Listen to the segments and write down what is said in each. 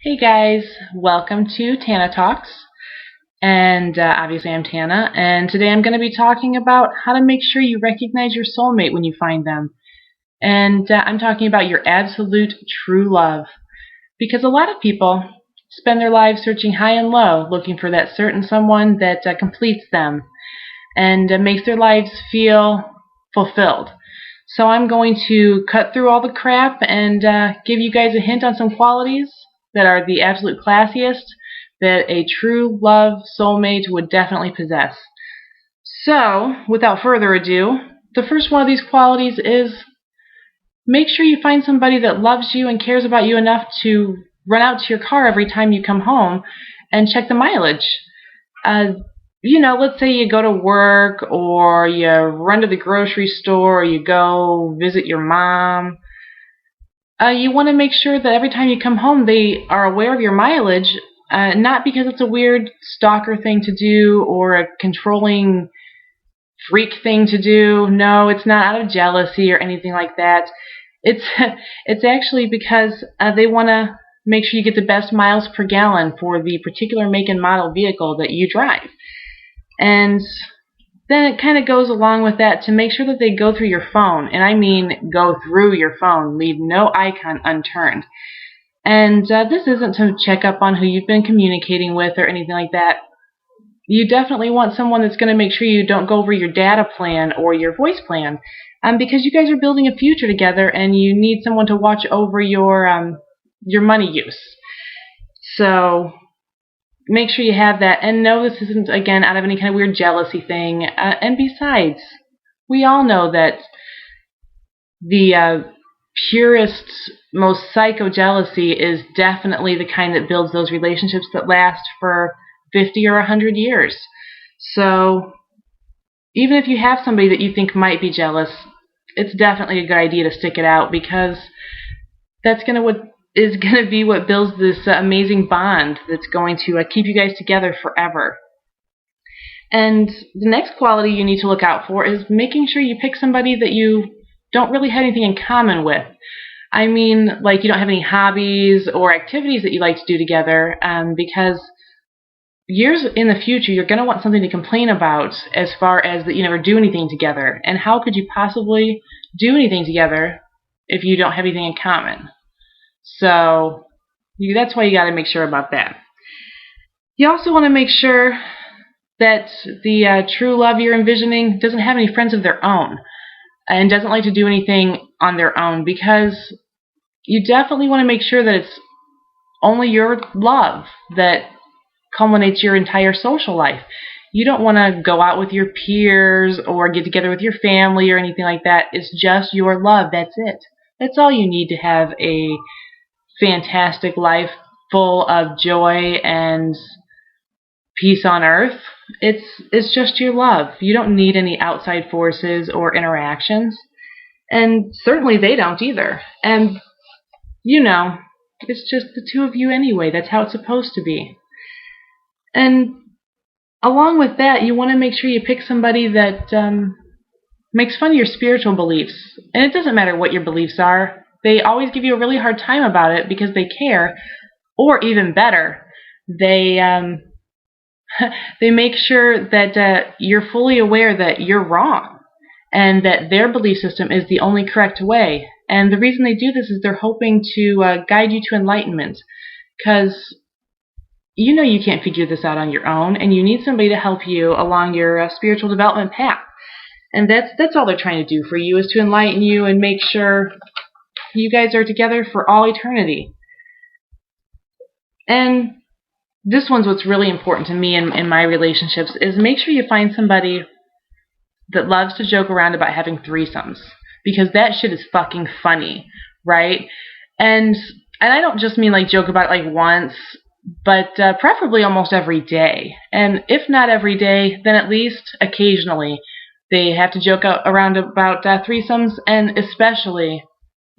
Hey guys, welcome to Tanna Talks, and obviously I'm Tanna, and today I'm going to be talking about how to make sure you recognize your soulmate when you find them, and I'm talking about your absolute true love, because a lot of people spend their lives searching high and low, looking for that certain someone that completes them, and makes their lives feel fulfilled. So I'm going to cut through all the crap and give you guys a hint on some qualities that are the absolute classiest that a true love soulmate would definitely possess. So, without further ado, the first one of these qualities is make sure you find somebody that loves you and cares about you enough to run out to your car every time you come home and check the mileage. Uh, let's say you go to work or you run to the grocery store or you go visit your mom. You want to make sure that every time you come home they are aware of your mileage, not because it's a weird stalker thing to do or a controlling freak thing to do. No, it's not out of jealousy or anything like that. It's it's actually because they want to make sure you get the best miles per gallon for the particular make and model vehicle that you drive. And then it kind of goes along with that to make sure that they go through your phone. And I mean go through your phone, leave no icon unturned. And this isn't to check up on who you've been communicating with or anything like that. You definitely want someone that's going to make sure you don't go over your data plan or your voice plan, because you guys are building a future together and you need someone to watch over your money use. So make sure you have that, and no, this isn't again out of any kind of weird jealousy thing. And besides, we all know that the purest, most psycho jealousy is definitely the kind that builds those relationships that last for 50 or 100 years. So even if you have somebody that you think might be jealous, it's definitely a good idea to stick it out, because that's going to be what builds this amazing bond that's going to keep you guys together forever. And the next quality you need to look out for is making sure you pick somebody that you don't really have anything in common with. I mean, like you don't have any hobbies or activities that you like to do together, because years in the future you're going to want something to complain about as far as that you never do anything together. And how could you possibly do anything together if you don't have anything in common? So that's why you got to make sure about that. You also want to make sure that the true love you're envisioning doesn't have any friends of their own and doesn't like to do anything on their own, because you definitely want to make sure that it's only your love that culminates your entire social life. You don't want to go out with your peers or get together with your family or anything like that. It's just your love. That's it. That's all you need to have a fantastic life full of joy and peace on earth. It's just your love. You don't need any outside forces or interactions, and certainly they don't either. And it's just the two of you anyway. That's how it's supposed to be. And along with that, you want to make sure you pick somebody that makes fun of your spiritual beliefs. And it doesn't matter what your beliefs are. They always give you a really hard time about it because they care. Or even better, they they make sure that you're fully aware that you're wrong and that their belief system is the only correct way. And the reason they do this is they're hoping to guide you to enlightenment, because you can't figure this out on your own, and you need somebody to help you along your spiritual development path. And that's all they're trying to do for you, is to enlighten you and make sure you guys are together for all eternity. And this one's what's really important to me in my relationships, is make sure you find somebody that loves to joke around about having threesomes, because that shit is fucking funny, right? And I don't just mean like joke about it like once, but preferably almost every day. And if not every day, then at least occasionally they have to joke around about threesomes. And especially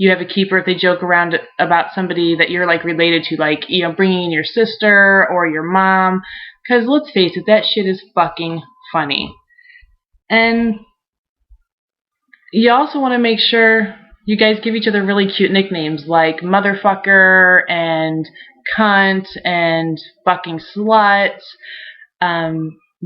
you have a keeper if they joke around about somebody that you're like related to, like bringing in your sister or your mom, because let's face it, that shit is fucking funny. And you also want to make sure you guys give each other really cute nicknames like motherfucker and cunt and fucking slut,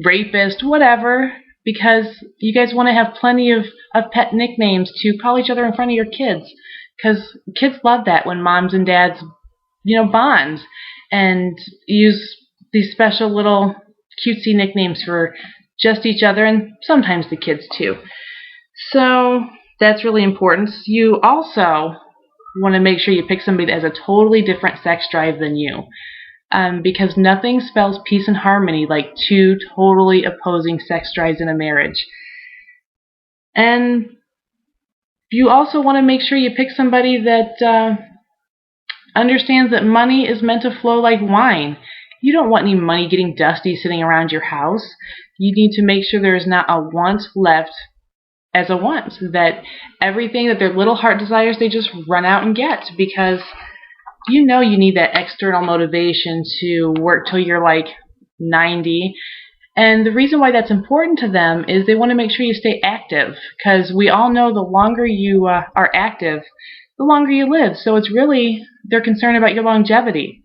rapist, whatever, because you guys want to have plenty of pet nicknames to call each other in front of your kids, because kids love that when moms and dads, bond and use these special little cutesy nicknames for just each other and sometimes the kids too. So that's really important. You also want to make sure you pick somebody that has a totally different sex drive than you. Because nothing spells peace and harmony like two totally opposing sex drives in a marriage. And you also want to make sure you pick somebody that understands that money is meant to flow like wine. You don't want any money getting dusty sitting around your house. You need to make sure there is not a want left as a want, that everything that their little heart desires, they just run out and get, because you need that external motivation to work till you're like 90. And the reason why that's important to them is they want to make sure you stay active, because we all know the longer you are active, the longer you live. So it's really, they're concerned about your longevity.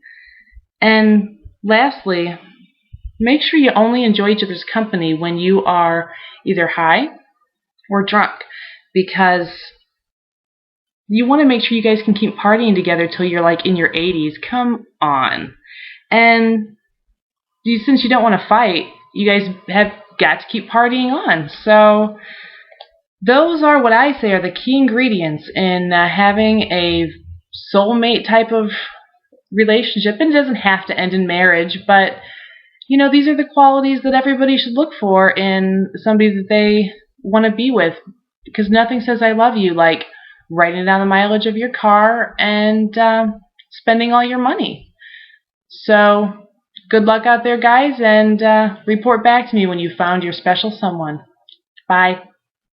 And lastly, make sure you only enjoy each other's company when you are either high or drunk, because you want to make sure you guys can keep partying together till you're like in your 80s. Come on. And since you don't want to fight, you guys have got to keep partying on. So those are what I say are the key ingredients in having a soulmate type of relationship. And it doesn't have to end in marriage, but these are the qualities that everybody should look for in somebody that they want to be with, because nothing says I love you like writing down the mileage of your car and spending all your money. So good luck out there, guys, and report back to me when you found your special someone. Bye.